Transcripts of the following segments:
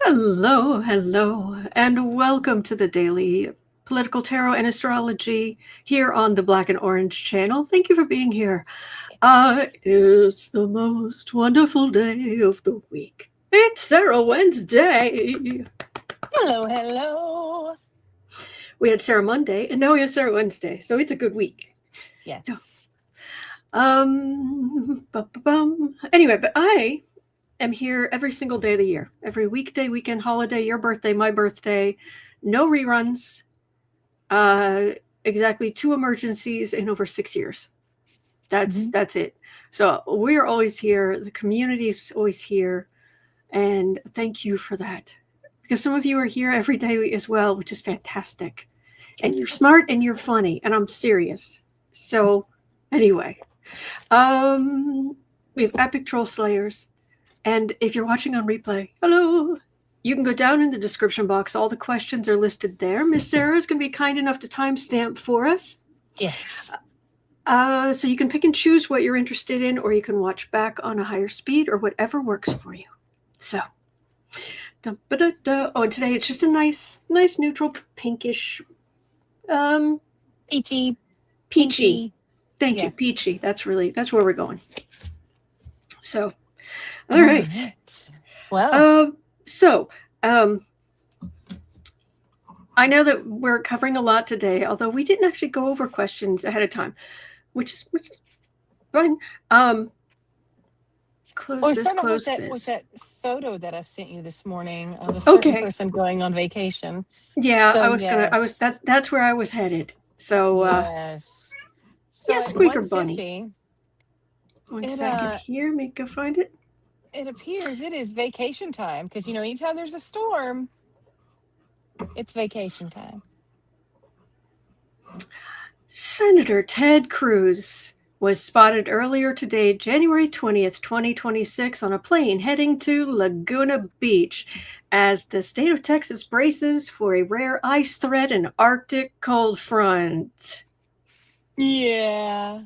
Hello, hello, and welcome to the Daily Political Tarot and Astrology here on the Black and Orange channel. Thank you for being here. It's the most wonderful day of the week. It's Sarah Wednesday. Hello, hello. We had Sarah Monday, and now we have Sarah Wednesday, so it's a good week. Yes. Anyway, but I am here every single day of the year, every weekday, weekend, holiday, your birthday, my birthday, no reruns, exactly 2 emergencies in over 6 years. That's it. So we're always here. The community is always here. And thank you for that. Because some of you are here every day as well, which is fantastic. And you're smart and you're funny. And I'm serious. So anyway, we have Epic Troll Slayers. And if you're watching on replay, hello, you can go down in the description box. All the questions are listed there. Miss Sarah is going to be kind enough to timestamp for us. Yes. So you can pick and choose what you're interested in, or you can watch back on a higher speed or whatever works for you. So, and today it's just a nice neutral pinkish, Peachy. Thank you, peachy. That's where we're going. So, all right. Well, I know that we're covering a lot today, although we didn't actually go over questions ahead of time, which is fine. Close this. With that photo that I sent you this morning of a certain person going on vacation. Yeah, so, that's where I was headed. So, yes. So yeah, Squeaker Bunny. 1 second here, let me go find it. It appears it is vacation time because, anytime there's a storm, it's vacation time. Senator Ted Cruz was spotted earlier today, January 20th, 2026, on a plane heading to Laguna Beach as the state of Texas braces for a rare ice threat and Arctic cold front. Yeah.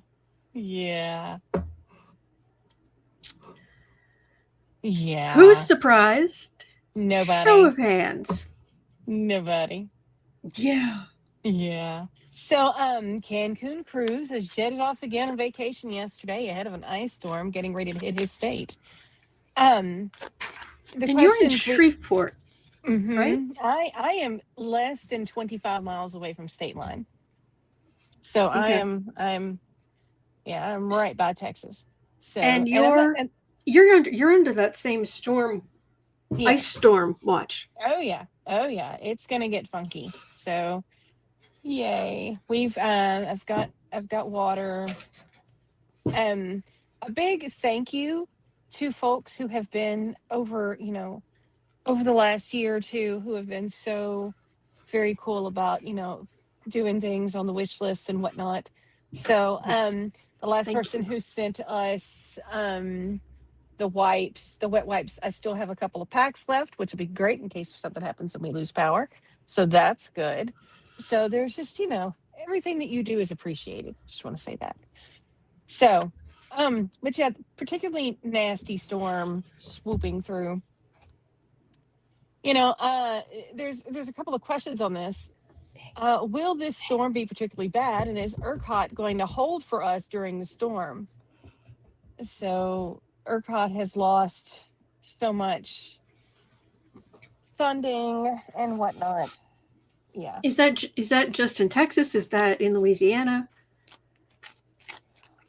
Who's surprised? Nobody. Show of hands. Nobody. Yeah. So, Cancun Cruz has jetted off again on vacation yesterday ahead of an ice storm getting ready to hit his state. And you're in Shreveport, right? I am less than 25 miles away from state line. So okay. I'm right by Texas. So and you're under that same storm, yes. Ice storm watch. Oh yeah, it's gonna get funky. So, yay! I've got water. A big thank you to folks who have been over the last year or two who have been so very cool about doing things on the wish list and whatnot. So the last person who sent us the wet wipes, I still have a couple of packs left, which will be great in case something happens and we lose power. So that's good. So there's just, everything that you do is appreciated. Just want to say that. So, but yeah, particularly nasty storm swooping through. There's a couple of questions on this. Will this storm be particularly bad? And is ERCOT going to hold for us during the storm? So ERCOT has lost so much funding and whatnot. Yeah. Is that just in Texas? Is that in Louisiana?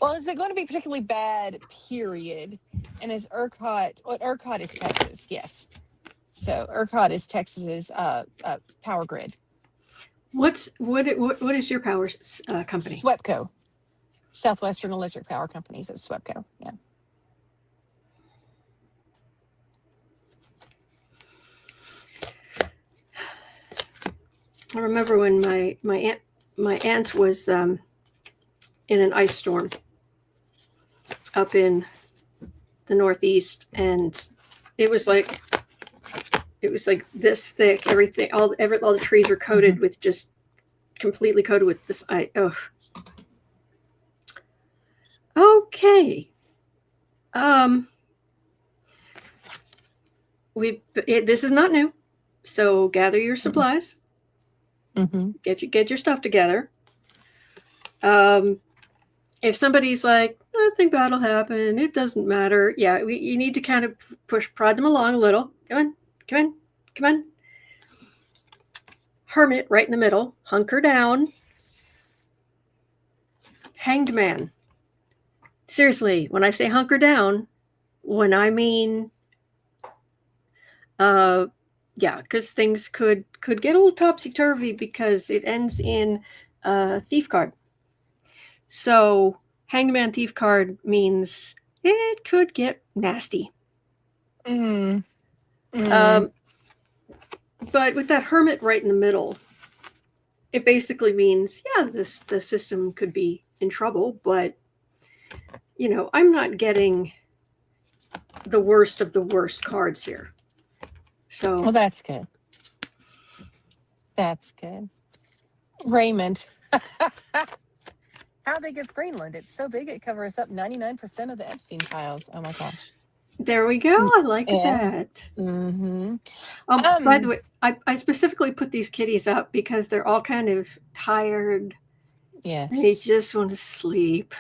Well, is it going to be particularly bad, period? And is ERCOT is Texas, yes. So ERCOT is Texas's power grid. What is your power company? SWEPCO, Southwestern Electric Power Company. So SWEPCO, yeah. I remember when my aunt was in an ice storm up in the Northeast, and it was like this thick. Everything, all the trees were coated with just completely coated with this ice. Oh, okay. this is not new, so gather your supplies. Mm-hmm. Get your stuff together. If somebody's like, nothing bad will happen, it doesn't matter. Yeah, you need to kind of prod them along a little. Come on. Hermit right in the middle. Hunker down. Hanged man. Seriously, when I say hunker down, when I mean, because things could get a little topsy-turvy because it ends in thief card. So hanged man thief card means it could get nasty. But with that hermit right in the middle, it basically means, the system could be in trouble, but I'm not getting the worst of the worst cards here. So, well, that's good. That's good. Raymond, how big is Greenland? It's so big it covers up 99% of the Epstein files. Oh my gosh. There we go. I like that. Mm-hmm. By the way, I specifically put these kitties up because they're all kind of tired. Yes. They just want to sleep.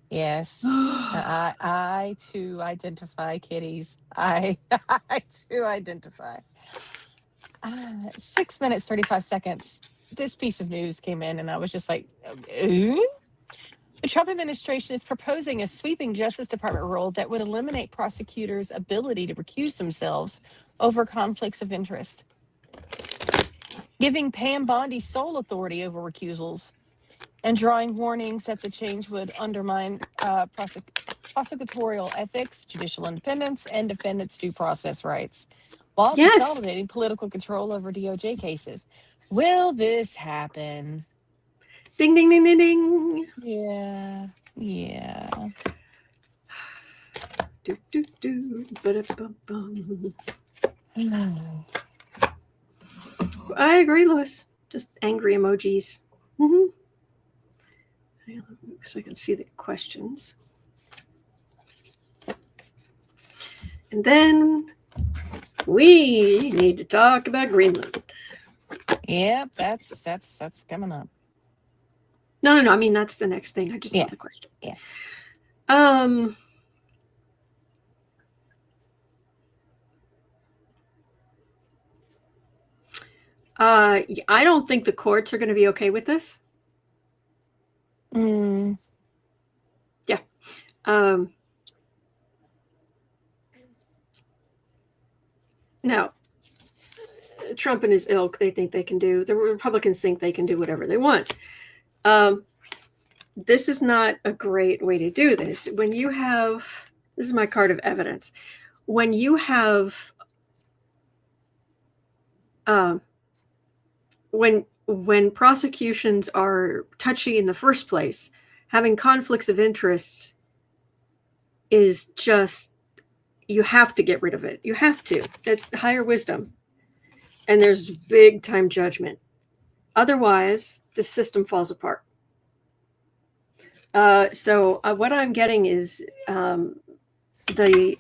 Yes. I too identify kitties. I too identify. 6 minutes, 35 seconds. This piece of news came in and I was just like, ooh. The Trump administration is proposing a sweeping Justice Department rule that would eliminate prosecutors' ability to recuse themselves over conflicts of interest, giving Pam Bondi sole authority over recusals, and drawing warnings that the change would undermine prosecutorial ethics, judicial independence, and defendants' due process rights, while consolidating political control over DOJ cases. Will this happen? Ding, ding, ding, ding, ding. Yeah. Do, do, do. Ba-da-bum-bum. I agree, Lois. Just angry emojis. Mm-hmm. So I can see the questions. And then we need to talk about Greenland. Yep, that's coming up. No. I mean, that's the next thing. I just saw the question. Yeah. I don't think the courts are going to be okay with this. Yeah. Now, Trump and his ilk, they think they can do, the Republicans think they can do whatever they want. This is not a great way to do this. When you have, this is my card of evidence. When you have, when prosecutions are touchy in the first place, having conflicts of interest is just, you have to get rid of it. You have to. It's higher wisdom. And there's big time judgment. Otherwise, the system falls apart. So what I'm getting is the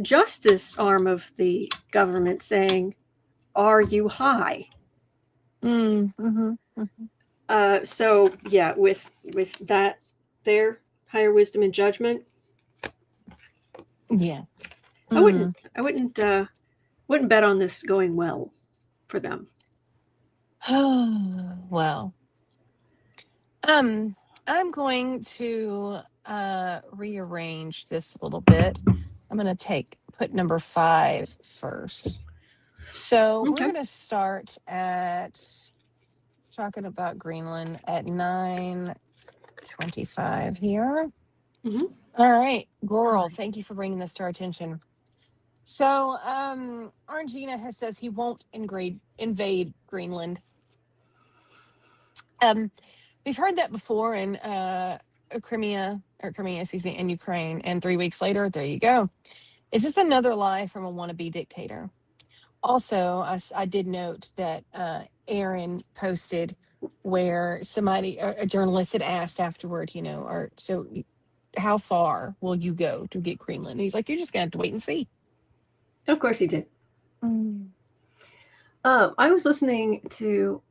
justice arm of the government saying, are you high? So yeah, with that there, higher wisdom and judgment. Yeah. I wouldn't bet on this going well for them. Well, I'm going to rearrange this a little bit. I'm going to put number 5 first. So we're going to start at talking about Greenland at 9:25 here. All right, Goral, thank you for bringing this to our attention. So Argentina says he won't invade Greenland. We've heard that before in Crimea, and Ukraine, and 3 weeks later, there you go. Is this another lie from a wannabe dictator? Also, I did note that Aaron posted where a journalist had asked afterward, so how far will you go to get Greenland? And he's like, you're just going to have to wait and see. Of course he did. Mm. I was listening to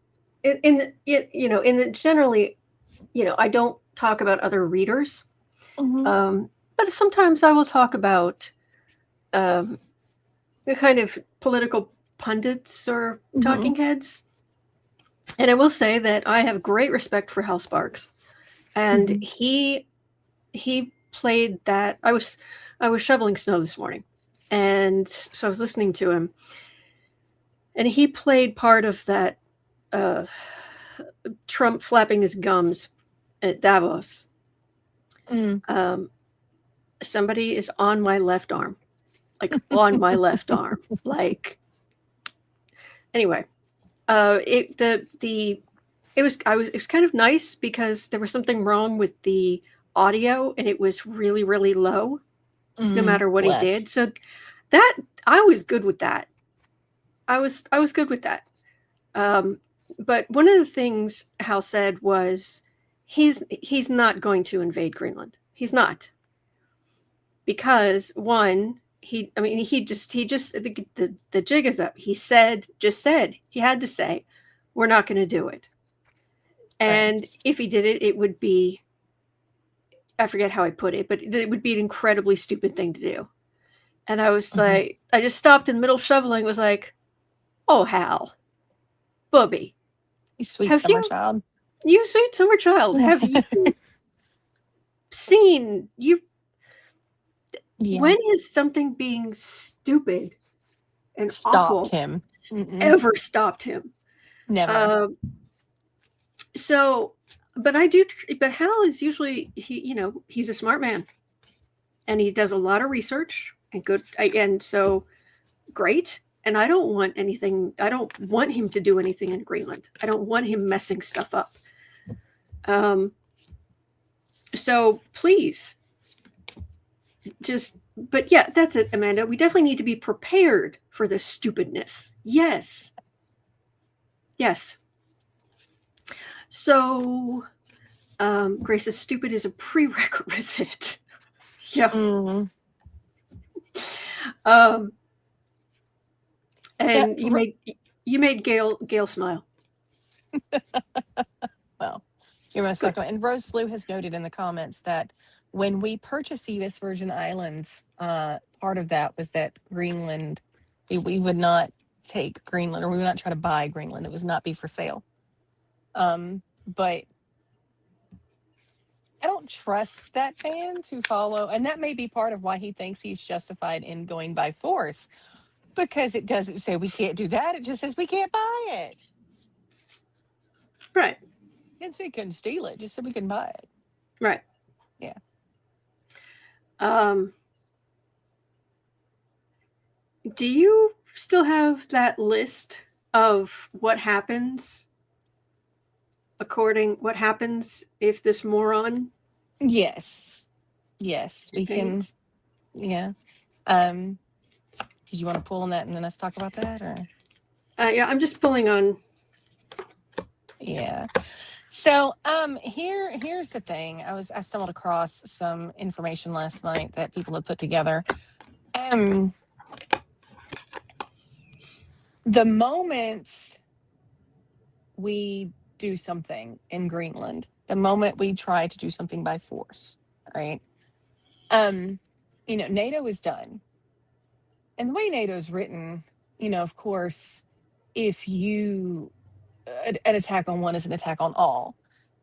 in the generally, I don't talk about other readers, but sometimes I will talk about the kind of political pundits or talking heads. And I will say that I have great respect for Hal Sparks, and he played that. I was shoveling snow this morning, and so I was listening to him, and he played part of that Trump flapping his gums at Davos. Somebody is on my left arm, like on my left arm, like. Anyway, it was kind of nice because there was something wrong with the audio and it was really, really low, no matter what he did. So that I was good with that. I was good with that. But one of the things Hal said was he's not going to invade Greenland. He's not. Because one, the jig is up. He just said, he had to say, we're not going to do it. And if he did it, it would be, I forget how I put it, but it would be an incredibly stupid thing to do. And I was like, I just stopped in the middle of shoveling, was like, oh, Hal, Bubby. You sweet summer child. You sweet summer child. Have you seen, when is something being stupid and stopped awful him? Ever stopped him? Never. But Hal is usually, he's a smart man and he does a lot of research and so great. And I don't want him to do anything in Greenland. I don't want him messing stuff up. So please but yeah, that's it, Amanda. We definitely need to be prepared for this stupidness. Yes. So, Grace says stupid is a prerequisite. Yeah. And you made Gail smile. Well, you're most welcome. And Rose Blue has noted in the comments that when we purchased the U.S. Virgin Islands, part of that was that Greenland, we would not take Greenland, or we would not try to buy Greenland. It would not be for sale. But I don't trust that man to follow, and that may be part of why he thinks he's justified in going by force, because it doesn't say we can't do that. It just says we can't buy it. Right. It didn't say we couldn't steal it. It just said we can buy it. Right. Yeah. Do you still have that list of what happens if this moron? Yes, we can. Yeah. Did you want to pull on that and then let's talk about that, or? Yeah, I'm just pulling on. Yeah. So here's the thing. I stumbled across some information last night that people had put together. The moment we do something in Greenland, the moment we try to do something by force, right? NATO is done. And the way NATO is written, of course, if you an attack on one is an attack on all.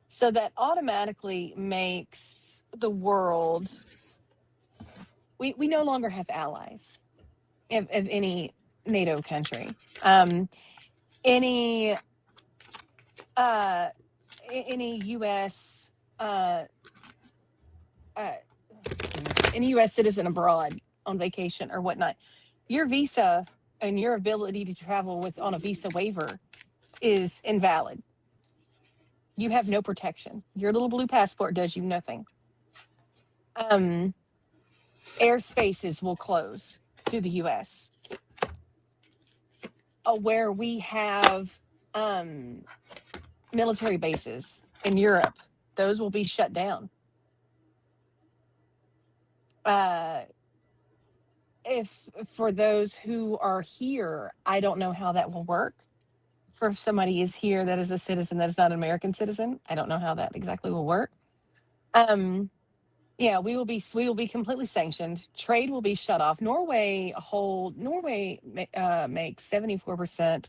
So that automatically makes the world, we no longer have allies of any NATO country. Any U.S. Any U.S. citizen abroad on vacation or whatnot, your visa and your ability to travel on a visa waiver is invalid. You have no protection. Your little blue passport does you nothing. Airspaces will close to the U.S. Where we have military bases in Europe, those will be shut down. if for those who are here, I don't know how that will work. For if somebody is here that is a citizen that is not an American citizen, I don't know how that exactly will work. Yeah, we will be completely sanctioned. Trade will be shut off. Norway makes 74%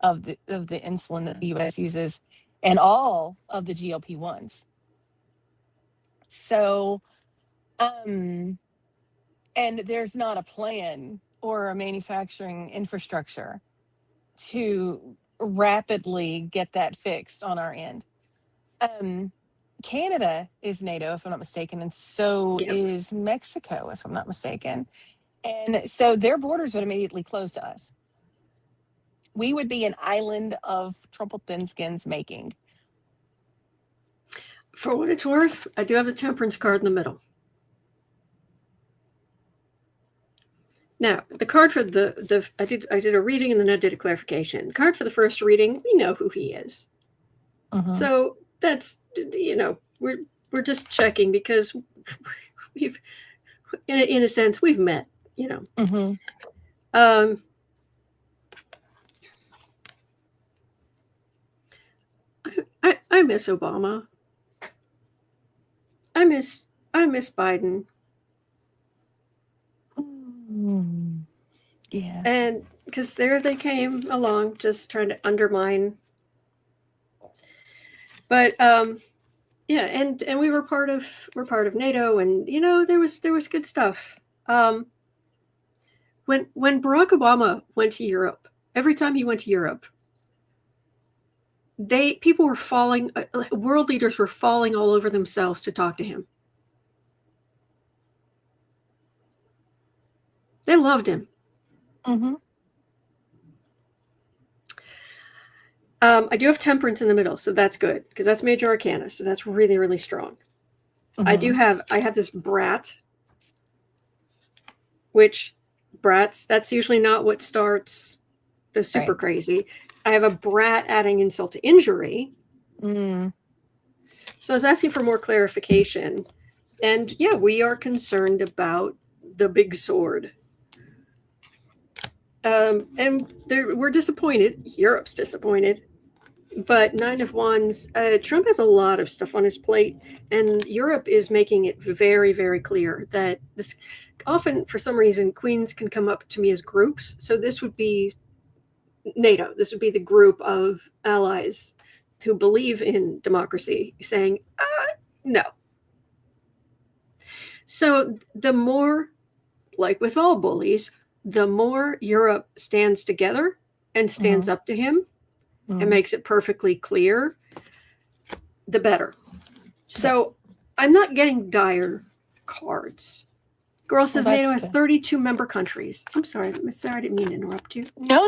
of the insulin that the U.S. uses, and all of the GLP-1s. So, and there's not a plan or a manufacturing infrastructure to rapidly get that fixed on our end. Canada is NATO, if I'm not mistaken, and so Yep. is Mexico, if I'm not mistaken. And so their borders would immediately close to us. We would be an island of troubled thin skins making. For what it's worth, I do have the temperance card in the middle. Now, the card for I did a reading and then I did a clarification. The card for the first reading, we know who he is. So that's, we're just checking because we've, in a sense, we've met, I miss Obama. I miss Biden. Yeah. And because there they came along just trying to undermine. But yeah, and we're part of NATO, and there was good stuff. When Barack Obama went to Europe, every time he went to Europe, people were falling, world leaders were falling all over themselves to talk to him. They loved him. I do have temperance in the middle, so that's good because that's major arcana, so that's really, really strong. I have this brat, which that's usually not what starts the super crazy. I have a brat adding insult to injury. So I was asking for more clarification. And yeah, we are concerned about the big sword. And we're disappointed. Europe's disappointed. But 9 of Wands, Trump has a lot of stuff on his plate, and Europe is making it very, very clear that this often, for some reason, queens can come up to me as groups. So this would be NATO. This would be the group of allies who believe in democracy saying, no. So the more, like with all bullies, the more Europe stands together and stands up to him and makes it perfectly clear, the better. So I'm not getting dire cards. Girl says NATO has 32 member countries. I'm sorry, I didn't mean to interrupt you. No.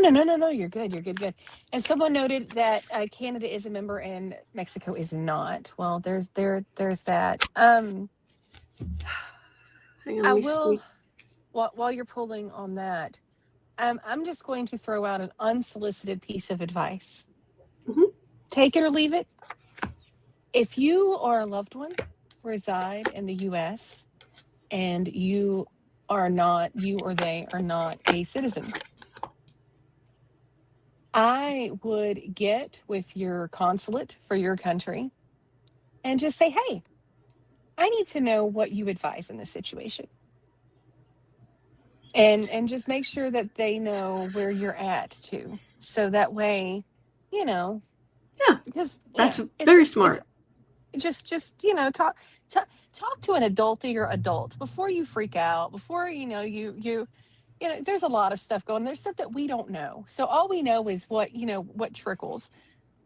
You're good. And someone noted that Canada is a member and Mexico is not. Well, there's that. Hang on, I will. While you're pulling on that, I'm just going to throw out an unsolicited piece of advice. Take it or leave it. If you or a loved one reside in the U.S. and you or they are not a citizen, I would get with your consulate for your country and just say, hey, I need to know what you advise in this situation. And just make sure that they know where you're at too. So that way, Yeah, because that's very smart. Just talk to an adultier adult before you freak out, before there's a lot of stuff going. There's stuff that we don't know. So all we know is what trickles.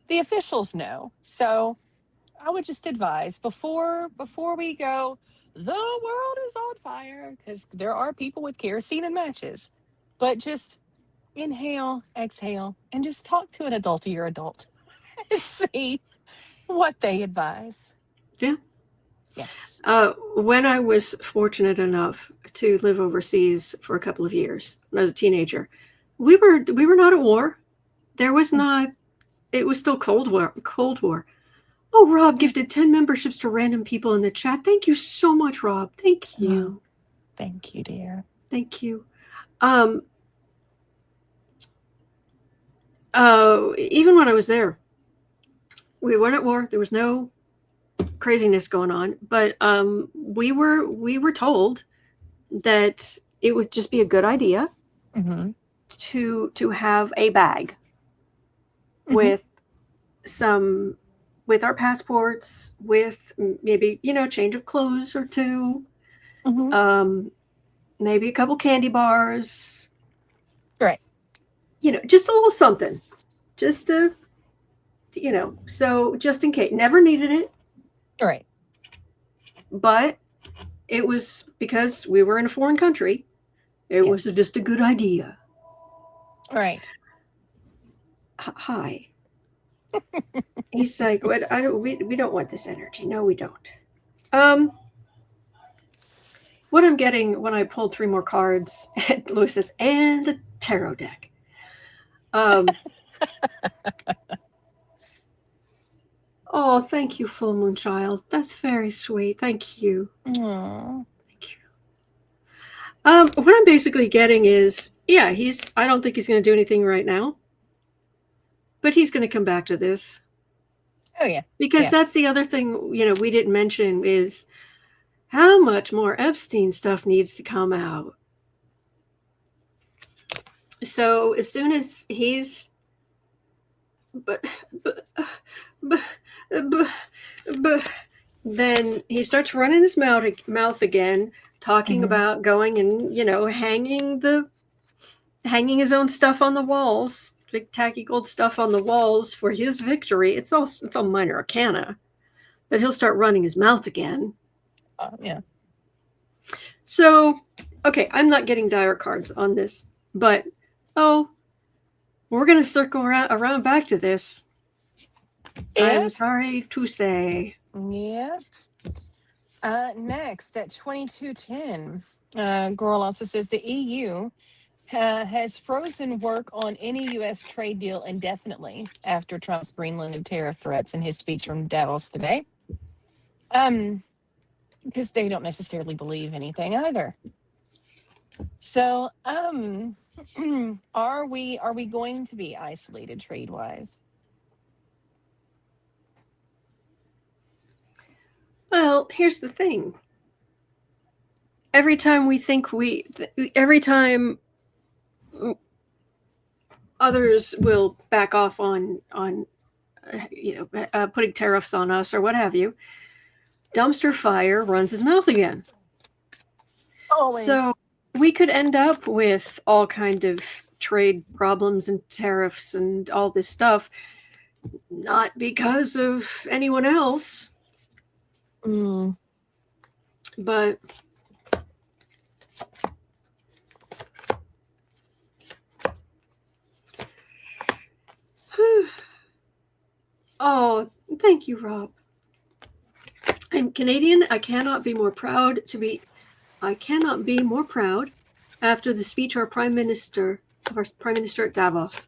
The officials know. So I would just advise before we go, the world is on fire, because there are people with kerosene and matches, but just inhale, exhale, and just talk to an adultier adult and see what they advise. Yeah. Yes. When I was fortunate enough to live overseas for a couple of years when I was a teenager, we were not at war. There was not. It was still Cold War. Oh, Rob gifted 10 memberships to random people in the chat. Thank you so much, Rob. Thank you. Thank you, dear. Thank you. Um, even when I was there, we weren't at war. There was no craziness going on, but we were told that it would just be a good idea to have a bag with our passports, with maybe change of clothes or two, maybe a couple candy bars, Right. Just a little something, just to so just in case. Never needed it, Right. but it was because we were in a foreign country. It was just a good idea. Right. Hi. He's like, "What? We don't want this energy. No, we don't." What I'm getting when I pulled 3 more cards, Louis says, and a tarot deck. Oh, thank you, Full Moon Child. That's very sweet. Thank you. Aww. Thank you. What I'm basically getting is, I don't think he's going to do anything right now, but he's going to come back to this. Oh, yeah. Because that's the other thing, we didn't mention is how much more Epstein stuff needs to come out. So as soon as he's, then he starts running his mouth again, talking about going and hanging his own stuff on the walls, big tacky gold stuff on the walls for his victory. It's all minor arcana, but he'll start running his mouth again. Yeah. So, okay, I'm not getting dire cards on this, but we're going to circle around back to this. I'm sorry to say. Yeah. Next at 2210, Girl also says the EU has frozen work on any U.S. trade deal indefinitely after Trump's Greenland and tariff threats in his speech from Davos today. Because they don't necessarily believe anything either. So, are we going to be isolated trade-wise? Well, here's the thing. Every time others will back off on putting tariffs on us or what have you, Dumpster Fire runs his mouth again. Always. So we could end up with all kind of trade problems and tariffs and all this stuff, not because of anyone else, but oh, thank you, Rob. I'm Canadian. I cannot be more proud after the speech of our Prime Minister at Davos.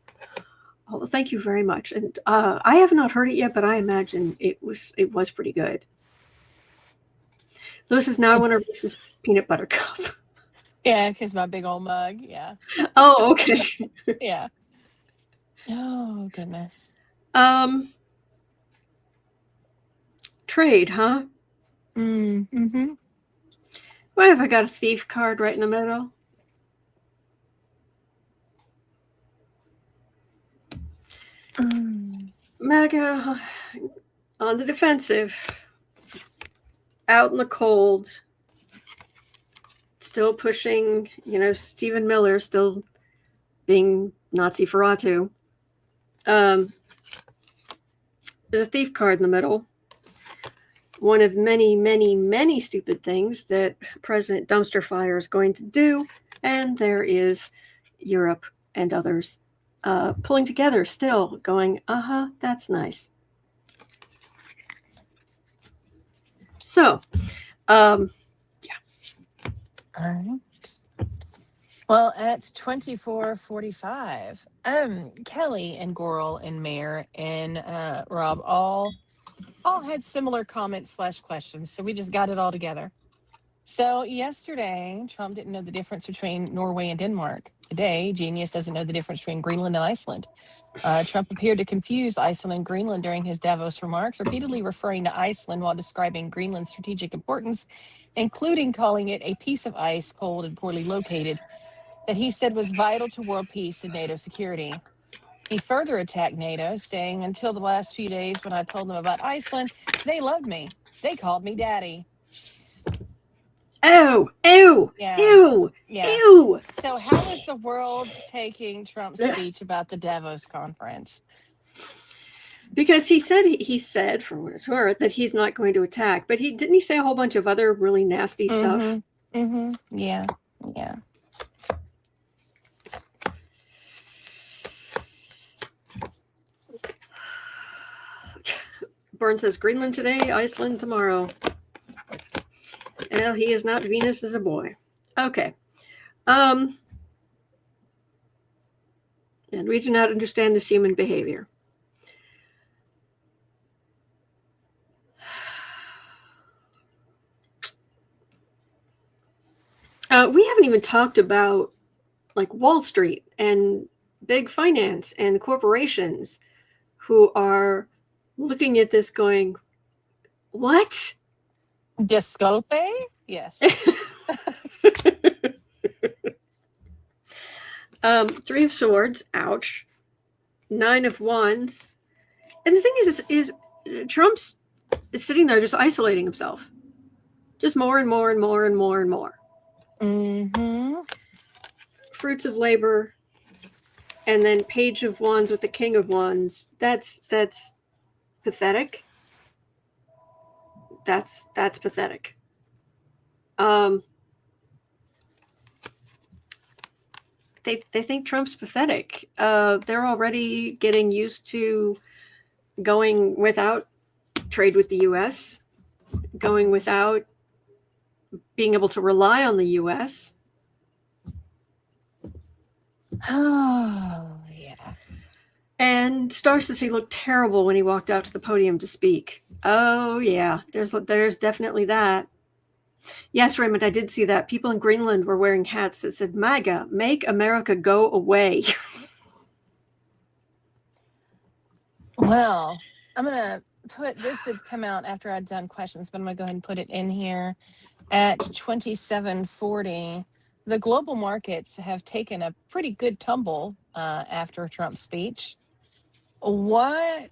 Oh, thank you very much. And I have not heard it yet, but I imagine it was pretty good. Lewis is now one of Reese's peanut butter cup. Yeah, because my big old mug. Yeah. Oh, okay. Yeah. Oh, goodness. Trade, huh? Why have I got a thief card right in the middle? MAGA on the defensive, out in the cold, still pushing, Stephen Miller still being Nazi Ferratu. There's a thief card in the middle. One of many, many, many stupid things that President Dumpster Fire is going to do. And there is Europe and others pulling together still, going, that's nice. So, yeah. All right. Well, at 24:45, Kelly and Goral and Mayor and Rob all had similar comments / questions, so we just got it all together. So yesterday, Trump didn't know the difference between Norway and Denmark. Today, Genius doesn't know the difference between Greenland and Iceland. Trump appeared to confuse Iceland and Greenland during his Davos remarks, repeatedly referring to Iceland while describing Greenland's strategic importance, including calling it a piece of ice, cold and poorly located, that he said was vital to world peace and NATO security. He further attacked NATO, saying, until the last few days when I told them about Iceland, they loved me. They called me daddy. Ew, ew, Yeah. ew, Yeah. ew. So how is the world taking Trump's speech about the Davos conference? Because he said, for what it's worth, that he's not going to attack. But didn't he say a whole bunch of other really nasty stuff? Yeah. Yeah. Burns says Greenland today, Iceland tomorrow. Well, he is not Venus as a boy. Okay. And we do not understand this human behavior. We haven't even talked about like Wall Street and big finance and corporations who are looking at this going, what? Disculpe? Yes. Three of Swords, ouch. Nine of Wands. And the thing is Trump's sitting there just isolating himself. Just more and more and more and more and more. Fruits of labor. And then Page of Wands with the King of Wands. That's pathetic. That's pathetic. They think Trump's pathetic. They're already getting used to going without trade with the U.S., going without being able to rely on the U.S. Oh, yeah. And Starsky looked terrible when he walked out to the podium to speak. Oh, yeah, there's definitely that. Yes, Raymond, I did see that. People in Greenland were wearing hats that said, MAGA, make America go away. Well, I'm going to put this had come out after I'd done questions, but I'm going to go ahead and put it in here. At 2740, the global markets have taken a pretty good tumble after Trump's speech. How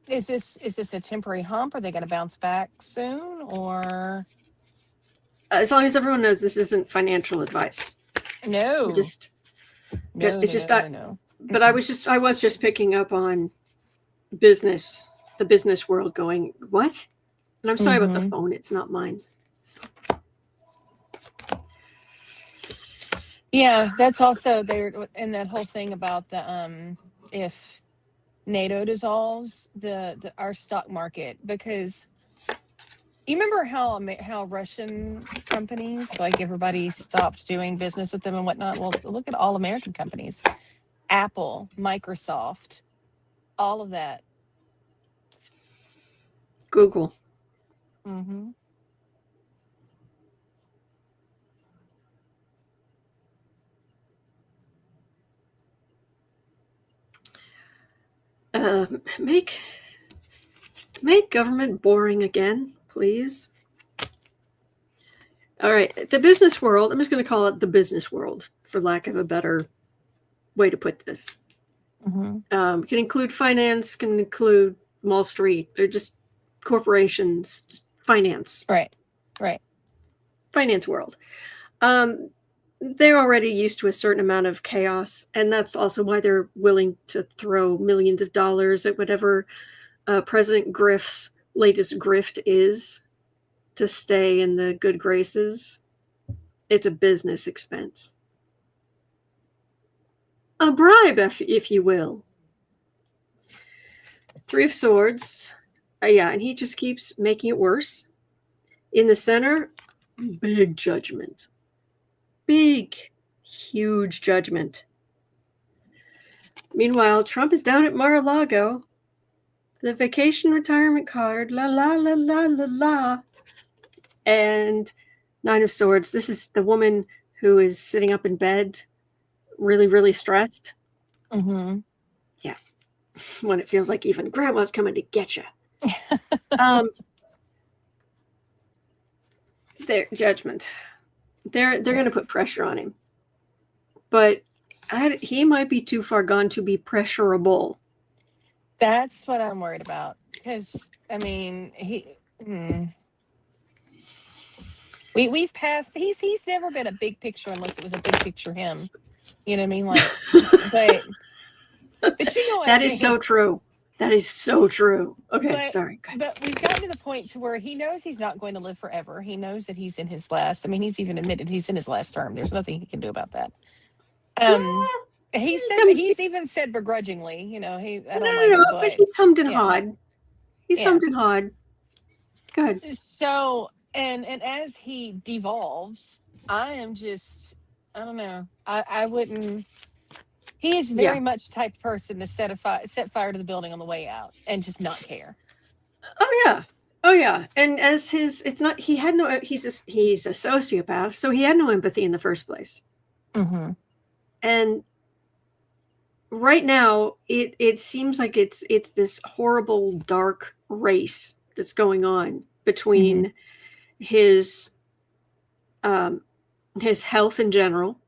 is this a temporary hump? Are they going to bounce back soon, or? As long as everyone knows this isn't financial advice. No. No. But I was just picking up on the business world going, what? And I'm sorry about the phone. It's not mine. So. Yeah, that's also there in that whole thing about the if NATO dissolves our stock market, because you remember how Russian companies, like everybody stopped doing business with them and whatnot? Well, look at all American companies, Apple, Microsoft, all of that. Google. Make government boring again, please. All right, the business world, I'm just going to call it the business world, for lack of a better way to put this. Can include finance, can include Wall Street. They're just corporations, just finance. Right. Finance world. They're already used to a certain amount of chaos, and that's also why they're willing to throw millions of dollars at whatever President Griff's latest grift is to stay in the good graces. It's a business expense. A bribe, if you will. Three of Swords. And he just keeps making it worse. In the center, big judgment. Big, huge judgment. Meanwhile, Trump is down at Mar-a-Lago. The vacation retirement card, la la la la la la. And Nine of Swords. This is the woman who is sitting up in bed, really, really stressed. Mm-hmm. Yeah. When it feels like even grandma's coming to get you. Their judgment. They're going to put pressure on him. But he might be too far gone to be pressurable. That's what I'm worried about. Because, I mean, we've passed. He's never been a big picture unless it was a big picture him. You know what I mean? Like, but you know what That I is mean. so true. That is so true. Okay, But, sorry. But we've gotten to the point to where he knows he's not going to live forever. He knows that he's in his last. I mean, he's even admitted he's in his last term. There's nothing he can do about that. He's even said begrudgingly, you know, I don't mind it, but he's hummed and yeah. hawed. He's hummed and hawed. Good. So, and as he devolves, I don't know. I wouldn't. He is very much the type of person to set fire to the building on the way out and just not care. Oh yeah. And as he's a sociopath, so he had no empathy in the first place. Mm-hmm. And right now, it seems like it's this horrible dark race that's going on between his health in general,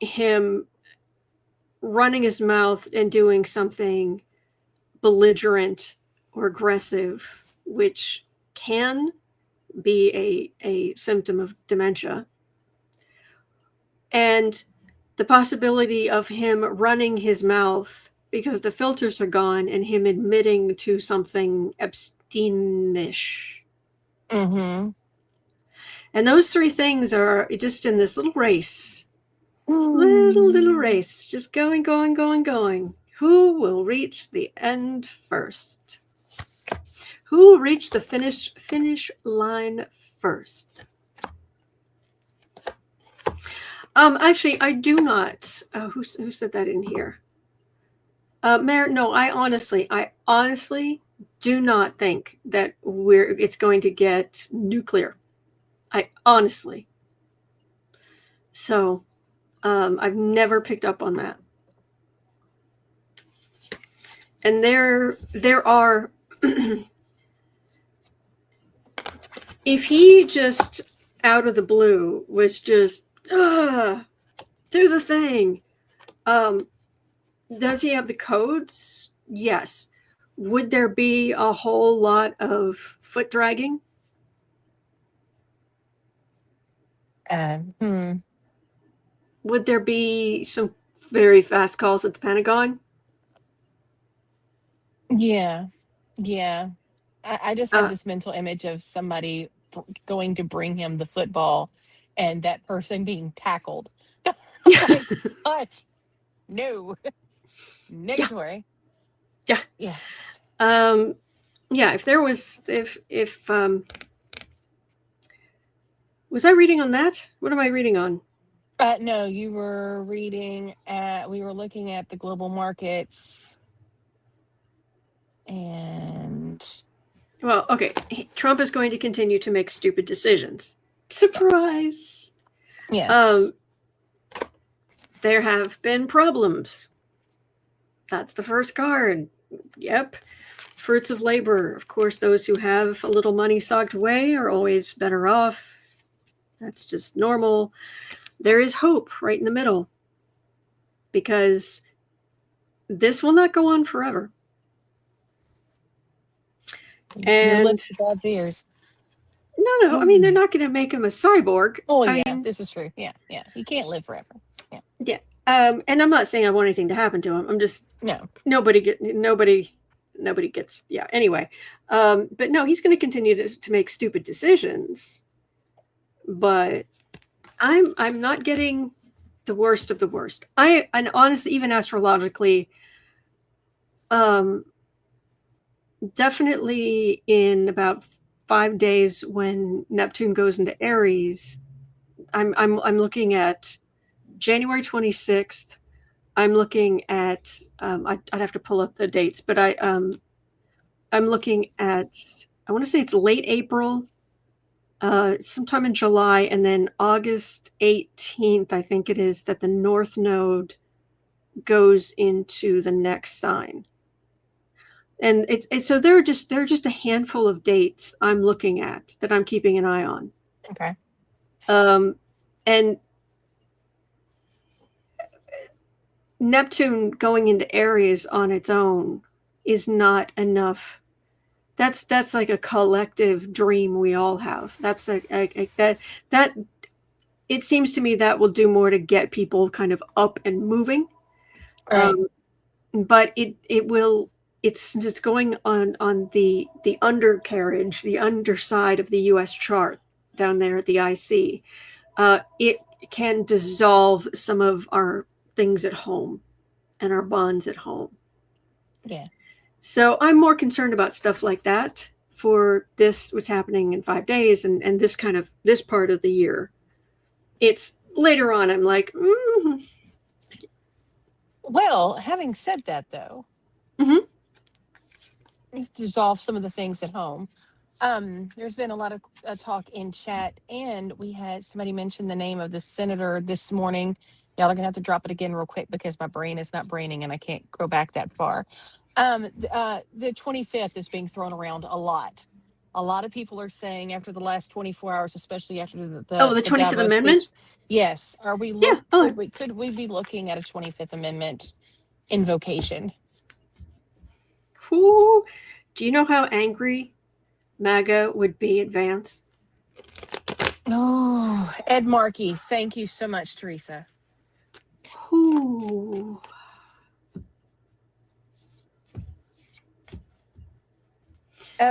him running his mouth and doing something belligerent or aggressive, which can be a symptom of dementia, and the possibility of him running his mouth because the filters are gone and him admitting to something Epsteinish. Mm-hmm. And those three things are just in this little race. This little race, just going. Who will reach the end first? Who will reach the finish line first? Actually, I do not. Who said that in here? No, I honestly do not think that it's going to get nuclear. I honestly. So, I've never picked up on that. And there are, if he just out of the blue was just, do the thing. Does he have the codes? Yes. Would there be a whole lot of foot dragging? Would there be some very fast calls at the Pentagon? Yeah. I just have this mental image of somebody going to bring him the football and that person being tackled. Like, what? No. Negatory. Yeah. Yes. Yeah, if there was, was I reading on that? What am I reading on? No, you were we were looking at the global markets and. Well, okay. Trump is going to continue to make stupid decisions. Surprise. Yes. There have been problems. That's the first card. Yep. Fruits of labor. Of course, those who have a little money socked away are always better off. That's just normal. There is hope right in the middle because this will not go on forever. And God's ears. No. I mean, they're not going to make him a cyborg. Oh, yeah, this is true. Yeah. He can't live forever. Yeah. And I'm not saying I want anything to happen to him. I'm just nobody gets. Yeah. Anyway, but no, he's going to continue to make stupid decisions. But I'm not getting the worst of the worst. And honestly, even astrologically, definitely in about 5 days when Neptune goes into Aries, I'm looking at January 26th. I'm looking at I'd have to pull up the dates, but I'm looking at, I want to say it's late April sometime in July, and then August 18th, I think it is, that the North Node goes into the next sign. And it's so there are just a handful of dates I'm looking at that I'm keeping an eye on. Okay. And Neptune going into Aries on its own is not enough. That's like a collective dream we all have. That's that it seems to me that will do more to get people kind of up and moving. Right. But it's going on the undercarriage, the underside of the U.S. chart down there at the IC. It can dissolve some of our things at home and our bonds at home. Yeah. So I'm more concerned about stuff like that for this, what's happening in 5 days and this part of the year. It's later on, I'm like, Well, having said that, though, let's dissolve some of the things at home. There's been a lot of talk in chat, and we had somebody mention the name of the senator this morning. Y'all are gonna have to drop it again real quick because my brain is not braining and I can't go back that far. The 25th is being thrown around a lot. A lot of people are saying after the last 24 hours, especially after the 25th Davos Amendment. speech, yes. Are we? Could we be looking at a 25th Amendment invocation? Ooh, do you know how angry MAGA would be at Vance? Oh, Ed Markey, thank you so much, Teresa. Ooh.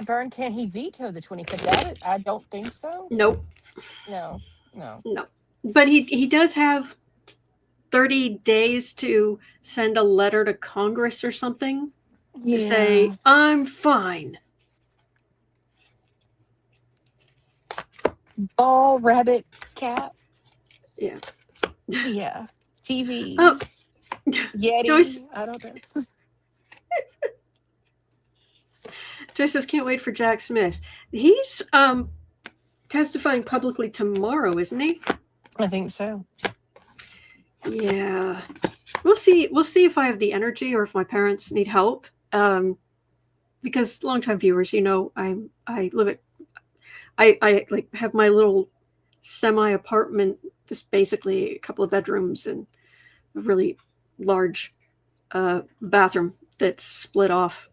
Byrne, can he veto the 25th? I don't think so. Nope. No. But he does have 30 days to send a letter to Congress or something to say, I'm fine. Ball, rabbit, cat. Yeah. Yeah. TV. Oh. Yeti. Joyce, I don't know. Joyce says, can't wait for Jack Smith. He's testifying publicly tomorrow, isn't he? I think so. Yeah. We'll see if I have the energy or if my parents need help. Because longtime viewers, I live at I like have my little semi apartment, just basically a couple of bedrooms and a really large bathroom that's split off.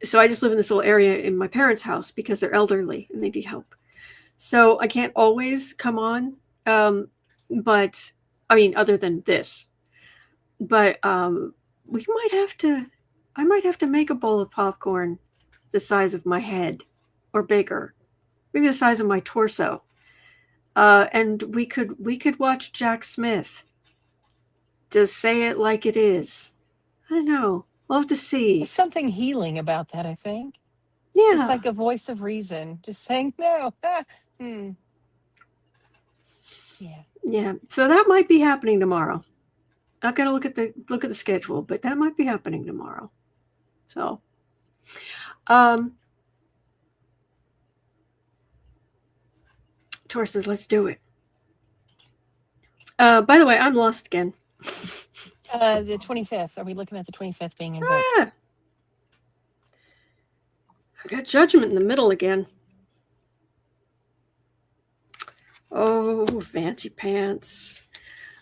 So I just live in this little area in my parents' house because they're elderly and they need help. So I can't always come on. But I mean, other than this, but I might have to make a bowl of popcorn the size of my head or bigger, maybe the size of my torso. And we could watch Jack Smith just say it like it is. I don't know. We'll have to see. There's something healing about that, I think. Yeah. It's like a voice of reason, just saying no. Yeah. Yeah. So that might be happening tomorrow. I've got to look at the schedule, but that might be happening tomorrow. So, Tor says, let's do it. By the way, I'm lost again. The 25th. Are we looking at the 25th being invoked? Yeah. I got judgment in the middle again. Oh, fancy pants.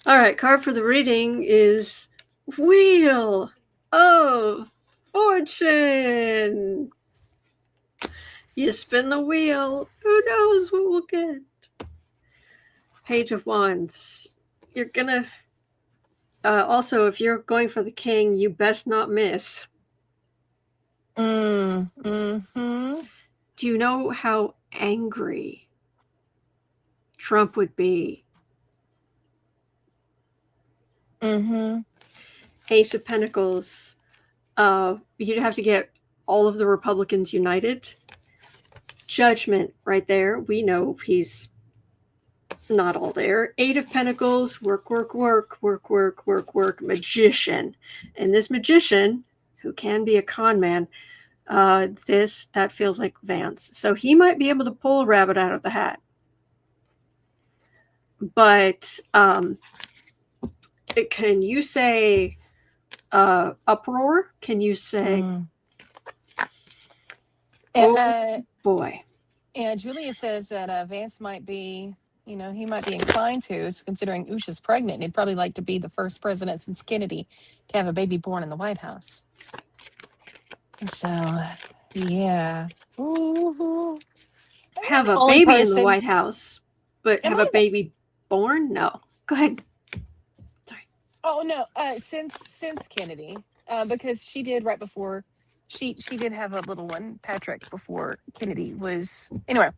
All right, card for the reading is Wheel of Fortune. You spin the wheel. Who knows what we'll get? Page of Wands. You're gonna... also, if you're going for the king, you best not miss. Mm-hmm. Do you know how angry Trump would be? Mm-hmm. Ace of Pentacles. You'd have to get all of the Republicans united. Judgment right there. We know he's not all there. Eight of Pentacles. Work. Magician. And this magician, who can be a con man, That feels like Vance. So he might be able to pull a rabbit out of the hat. But can you say uproar? Can you say, oh boy? Yeah, Julia says that Vance might be, he might be inclined to, considering Usha's pregnant. He'd probably like to be the first president since Kennedy to have a baby born in the White House. So, yeah. Ooh. Have a baby in the White House, but have a baby born? No. Go ahead. Sorry. Oh no, since Kennedy, because she did right before. She did have a little one, Patrick, before Kennedy was. Anyway,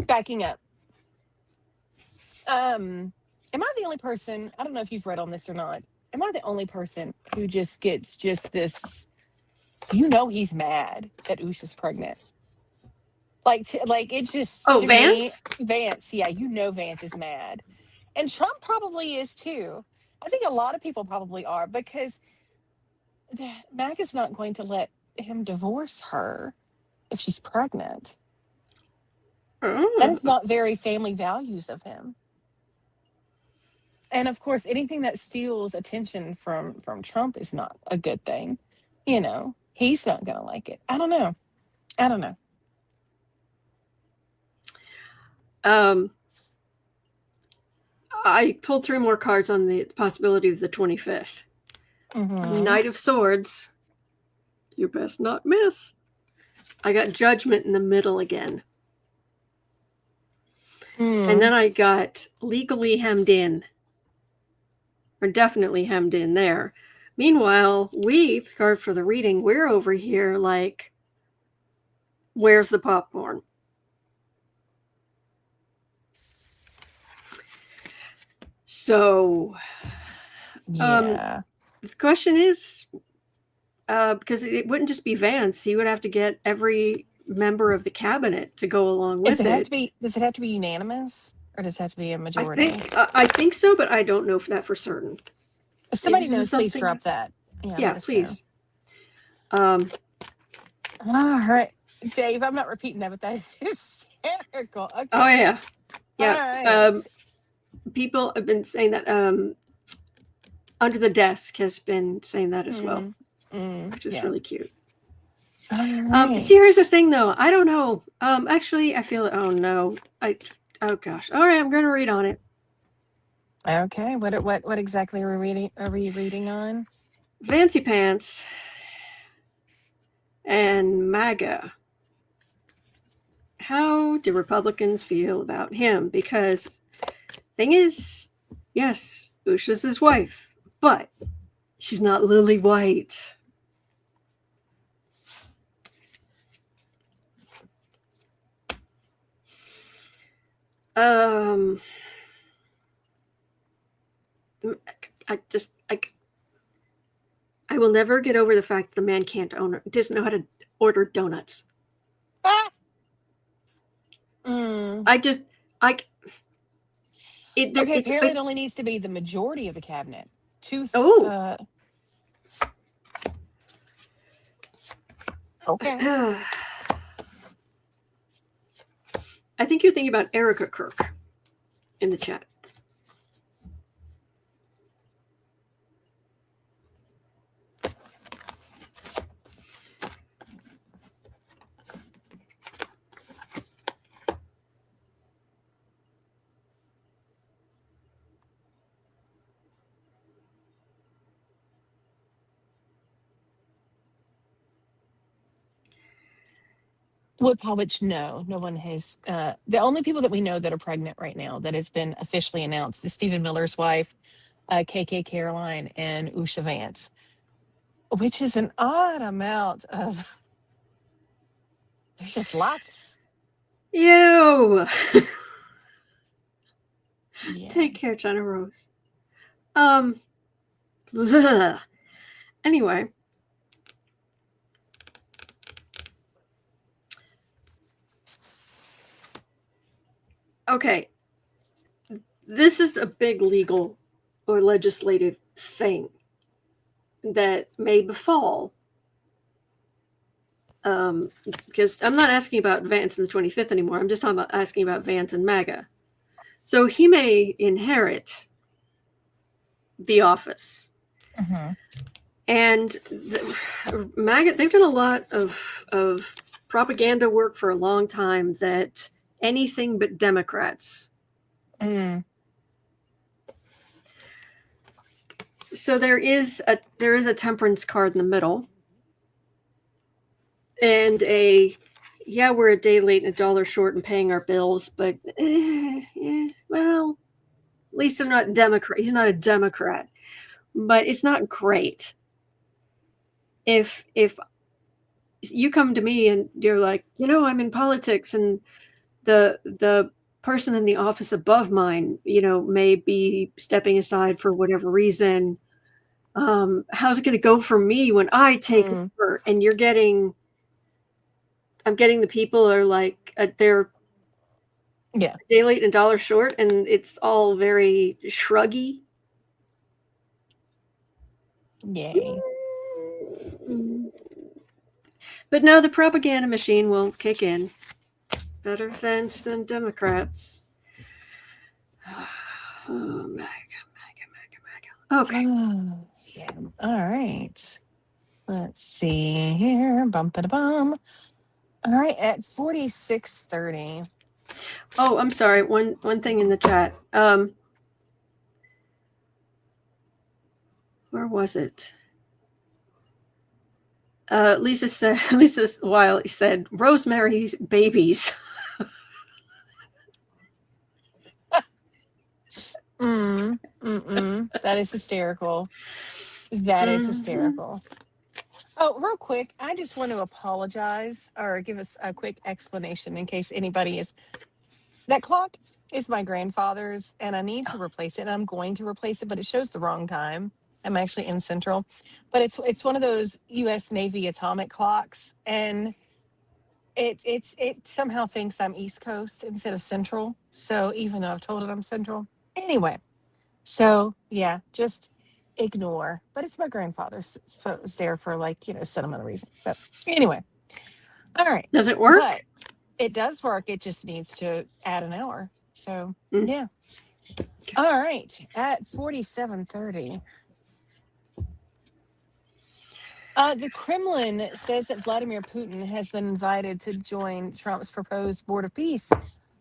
backing up. Am I the only person? I don't know if you've read on this or not. Am I the only person who just gets this? He's mad that Usha's pregnant. Like it's just. Oh, Vance? Vance, yeah, Vance is mad, and Trump probably is too. I think a lot of people probably are, because MAGA's not going to let him divorce her if she's pregnant. That is not very family values of him. And of course, anything that steals attention from Trump is not a good thing. He's not going to like it. I don't know. I pulled 3 more cards on the possibility of the 25th. Knight of Swords. You best not miss. I got Judgment in the middle again. And then I got legally hemmed in. Or definitely hemmed in there. Meanwhile, the card for the reading, we're over here like, where's the popcorn? So, the question is, because it wouldn't just be Vance, he would have to get every member of the cabinet to go along with it. Does it have to be unanimous, or does it have to be a majority? I think so, but I don't know for that for certain. If somebody knows, please drop that. Yeah, please. All right, Dave, I'm not repeating that, but that is hysterical. Okay. Oh yeah. Right. People have been saying that Under the Desk has been saying that as well, which is really cute. Right. See, here's the thing though, I don't know. Actually, I feel it. Oh no, oh gosh. All right, I'm going to read on it. Okay, what exactly are we reading on? Fancy Pants and MAGA. How do Republicans feel about him? Because thing is, yes, Usha's his wife, but she's not Lily White. I will never get over the fact that the man doesn't know how to order donuts. Apparently it only needs to be the majority of the cabinet. Okay. I think you're thinking about Erica Kirk in the chat. Would Pavlich know? No one has. The only people that we know that are pregnant right now that has been officially announced is Stephen Miller's wife, KK Karoline, and Usha Vance, which is an odd amount of. There's just lots. Ew. Yeah. Take care, Jenna Rose. Anyway. Okay. This is a big legal or legislative thing that may befall because I'm not asking about Vance and the 25th anymore. I'm just talking about asking about Vance and MAGA. So he may inherit the office. And MAGA, they've done a lot of propaganda work for a long time that anything but Democrats. So there is a temperance card in the middle. And we're a day late and $1 short in paying our bills, but well, at least I'm not Democrat. He's not a Democrat, but it's not great. If you come to me and you're like, I'm in politics, and the person in the office above mine, may be stepping aside for whatever reason, how's it going to go for me when I take over? And I'm getting the people are like they're a day late and $1 short, and it's all very shruggy. Yay. But no, the propaganda machine will kick in. Better Vance than Democrats. Oh, MAGA. Okay. Yeah. All right. Let's see here. Bum. All right, at 46:30. Oh, I'm sorry. One thing in the chat. Where was it? Lisa Wiley said, Rosemary's Babies. That is hysterical. That is hysterical. Oh, real quick, I just want to apologize or give us a quick explanation in case anybody is. That clock is my grandfather's, and I need to replace it. And I'm going to replace it, but it shows the wrong time. I'm actually in Central, but it's one of those U.S. Navy atomic clocks, and it somehow thinks I'm East Coast instead of Central. So even though I've told it I'm Central, anyway. So yeah, just ignore. But it's my grandfather's, so it was there for sentimental reasons. But anyway, all right. Does it work? But it does work. It just needs to add an hour. So yeah. All right, at 47:30. The Kremlin says that Vladimir Putin has been invited to join Trump's proposed Board of Peace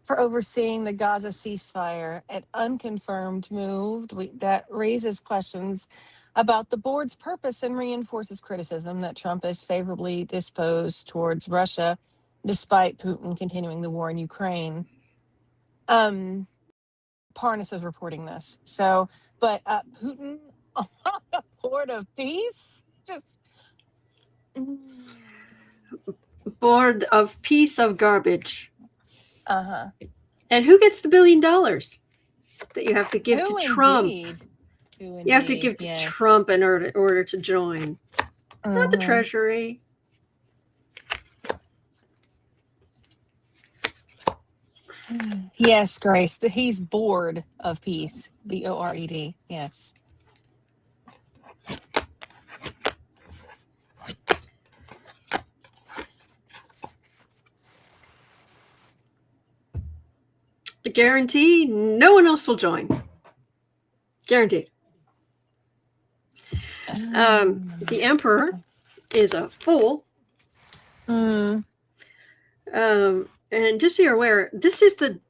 for overseeing the Gaza ceasefire, an unconfirmed move that raises questions about the board's purpose and reinforces criticism that Trump is favorably disposed towards Russia, despite Putin continuing the war in Ukraine. Parnas is reporting this. So, but Putin on the Board of Peace? Just... Board of Peace of Garbage. Uh-huh. And who gets the $1 billion that you have to give to Trump? You have to give to Trump in order to join. Not the Treasury. Yes, Grace. He's Board of Peace. BORED. Yes. Guarantee no one else will join. Guaranteed. The emperor is a fool. And just so you're aware, this is the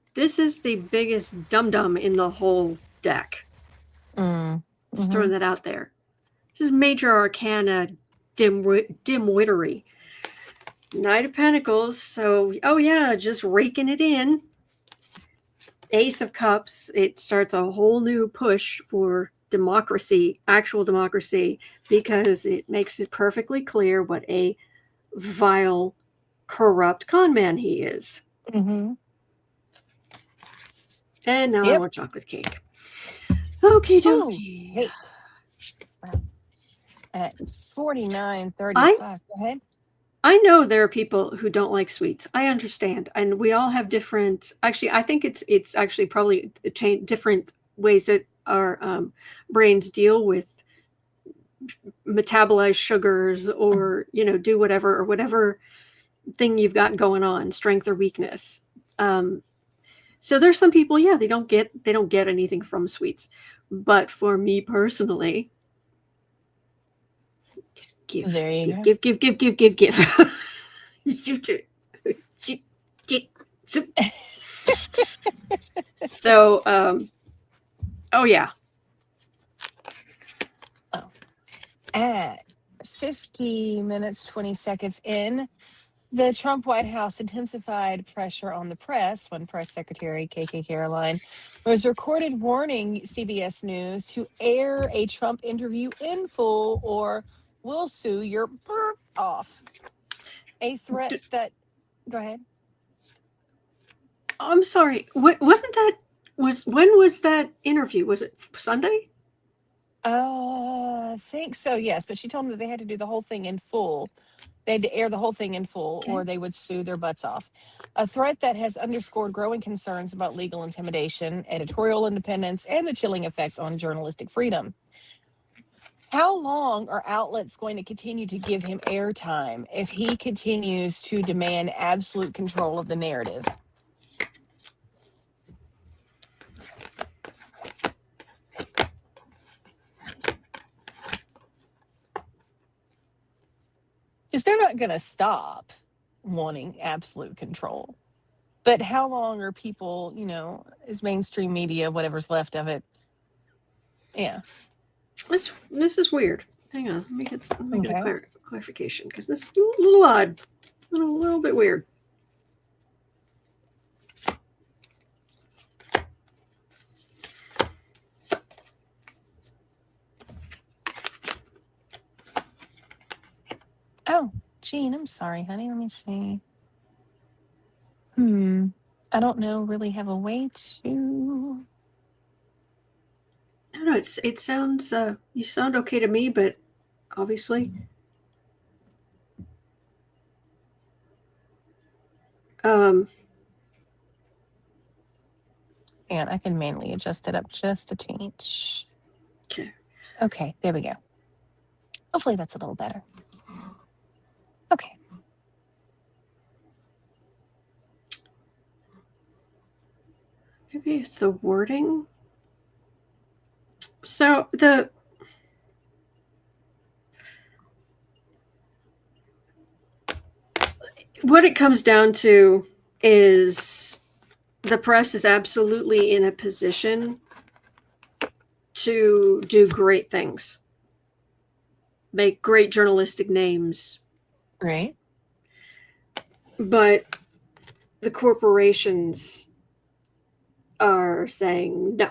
biggest dum-dum in the whole deck. Just throwing that out there. This is major arcana dim-wittery. Knight of Pentacles. So, just raking it in. Ace of Cups, it starts a whole new push for democracy, actual democracy, because it makes it perfectly clear what a vile, corrupt con man he is. And now I want chocolate cake. Okay, dokie. At 49:35. Go ahead. I know there are people who don't like sweets. I understand. And we all have different, actually, I think it's actually probably different ways that our brains deal with metabolize sugars or, do whatever thing you've got going on, strength or weakness. So there's some people, they don't get anything from sweets. But for me personally, There you go. give. So, oh yeah. At 50 minutes, 20 seconds in, the Trump White House intensified pressure on the press when Press Secretary KK Caroline was recorded warning CBS News to air a Trump interview in full or we'll sue your burp off. A threat that... Go ahead. I'm sorry. When was that interview? Was it Sunday? I think so, yes. But she told me that they had to do the whole thing in full. They had to air the whole thing in full, Okay. or they would sue their butts off. A threat that has underscored growing concerns about legal intimidation, editorial independence, and the chilling effect on journalistic freedom. How long are outlets going to continue to give him airtime if he continues to demand absolute control of the narrative? Because they're not going to stop wanting absolute control. But how long are people, is mainstream media, whatever's left of it? Yeah. This is weird. Hang on. Let me get a clarification, because this is a little odd. A little bit weird. Oh, Jean, I'm sorry, honey. Let me see. I don't know. Really have a way to. No, it sounds. You sound okay to me, but obviously. And I can manually adjust it up just a teeny. Okay. Okay, there we go. Hopefully that's a little better. Okay. Maybe it's the wording. So what it comes down to is the press is absolutely in a position to do great things, make great journalistic names. Right. But the corporations are saying no.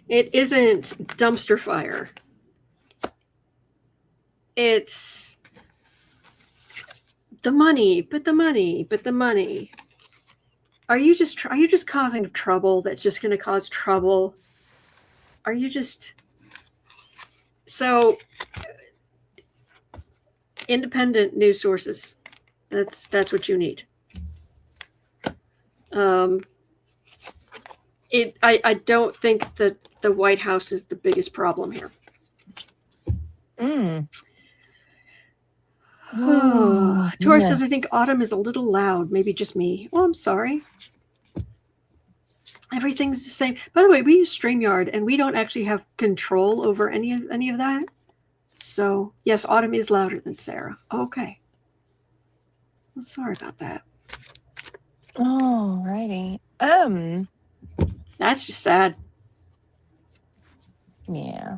It isn't dumpster fire. It's the money, but the money, but the money. Are you just causing trouble that's just going to cause trouble? Are you just... So, independent news sources. That's what you need. I don't think that the White House is the biggest problem here. Tori says, I think autumn is a little loud. Maybe just me. Oh, I'm sorry. Everything's the same. By the way, we use StreamYard, and we don't actually have control over any of that. So, yes, autumn is louder than Sarah. Okay. I'm sorry about that. All righty. That's just sad. Yeah.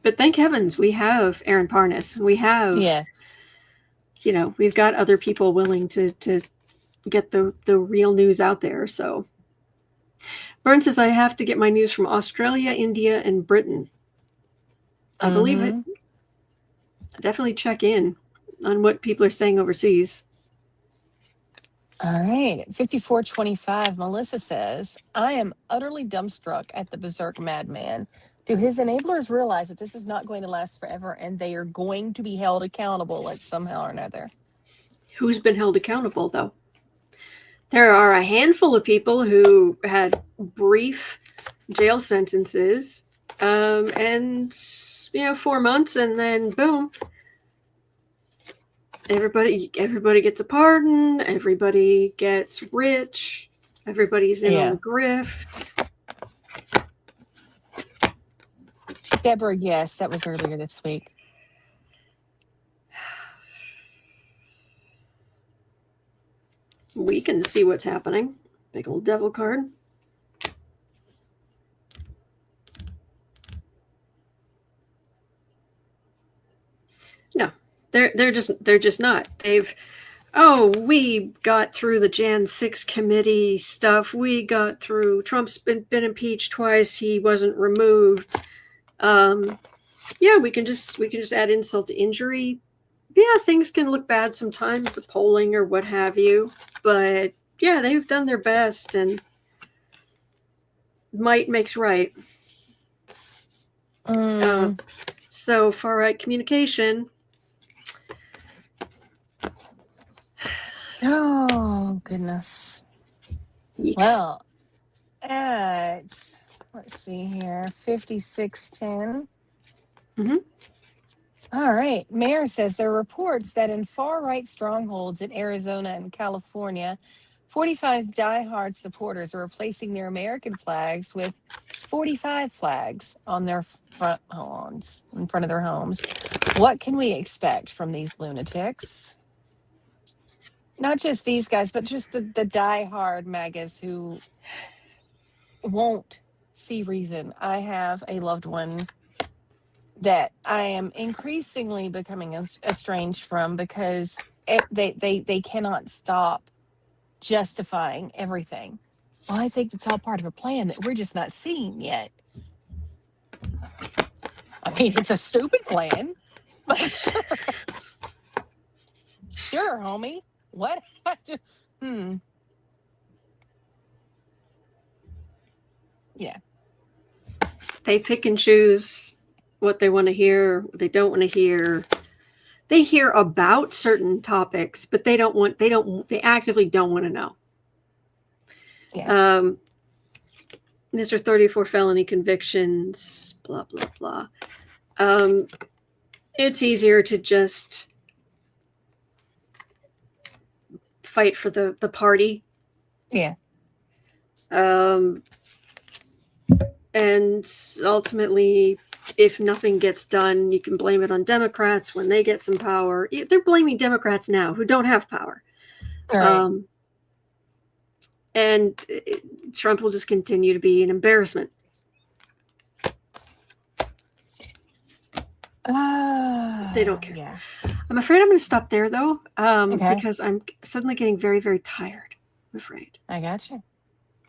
But thank heavens we have Aaron Parnas, and we have... Yes. We've got other people willing to get the real news out there. So Byrne says, I have to get my news from Australia, India, and Britain. I believe it. Definitely check in on what people are saying overseas. All right. 5425, Melissa says, I am utterly dumbstruck at the berserk madman. Do his enablers realize that this is not going to last forever and they are going to be held accountable like somehow or another? Who's been held accountable, though? There are a handful of people who had brief jail sentences And 4 months, and then boom, everybody gets a pardon. Everybody gets rich. Everybody's in on the grift. Deborah, yes, that was earlier this week. We can see what's happening. Big old devil card. No, they're just not. We got through the Jan 6 committee stuff. We got through. Trump's been impeached twice. He wasn't removed. We can just add insult to injury. Yeah, things can look bad sometimes, the polling or what have you. But yeah, they've done their best, and might makes right. So far right communication. Oh, goodness. Yeeks. Well, let's see here, 5610. All right. Mayor says there are reports that in far-right strongholds in Arizona and California, 45 diehard supporters are replacing their American flags with 45 flags on their front lawns, in front of their homes. What can we expect from these lunatics? Not just these guys, but just the diehard MAGAs who won't see reason. I have a loved one that I am increasingly becoming estranged from because they cannot stop justifying everything. Well, I think it's all part of a plan that we're just not seeing yet. I mean, it's a stupid plan, but sure, homie. What? Yeah. They pick and choose what they want to hear, what they don't want to hear. They hear about certain topics, but they actively don't want to know. Yeah. Mr. 34 felony convictions, blah, blah, blah. It's easier to just fight for the party. Yeah. And ultimately, if nothing gets done, you can blame it on Democrats when they get some power. They're blaming Democrats now who don't have power. Right. And Trump will just continue to be an embarrassment. They don't care. Yeah. I'm afraid I'm going to stop there, though, Okay. because I'm suddenly getting very, very tired, I'm afraid. I got you.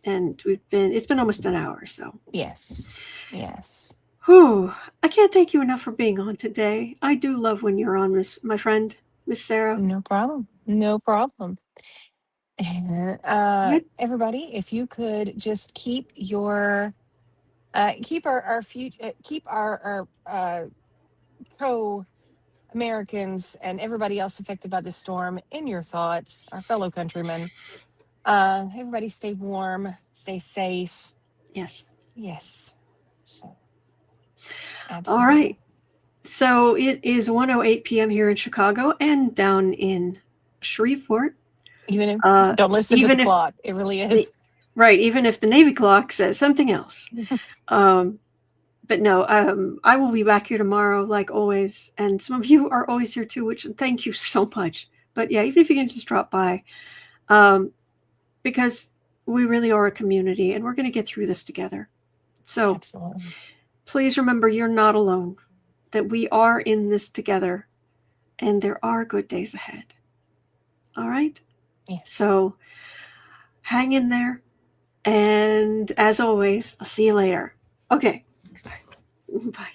And it's been almost an hour, so. Yes. Whew. I can't thank you enough for being on today. I do love when you're on, my friend, Miss Sarah. No problem. And everybody, if you could just keep our co-Americans and everybody else affected by the storm in your thoughts, our fellow countrymen. Everybody stay warm, stay safe. Yes. So, absolutely. All right. So it is 1:08 p.m. here in Chicago and down in Shreveport. Even if don't listen to the clock, it really is. Right. Even if the Navy clock says something else. But no, I will be back here tomorrow, like always. And some of you are always here too, which thank you so much. But yeah, even if you can just drop by, because we really are a community and we're going to get through this together. So Absolutely. Please remember you're not alone, that we are in this together and there are good days ahead. All right? Yes. So hang in there. And as always, I'll see you later. Okay. Bye.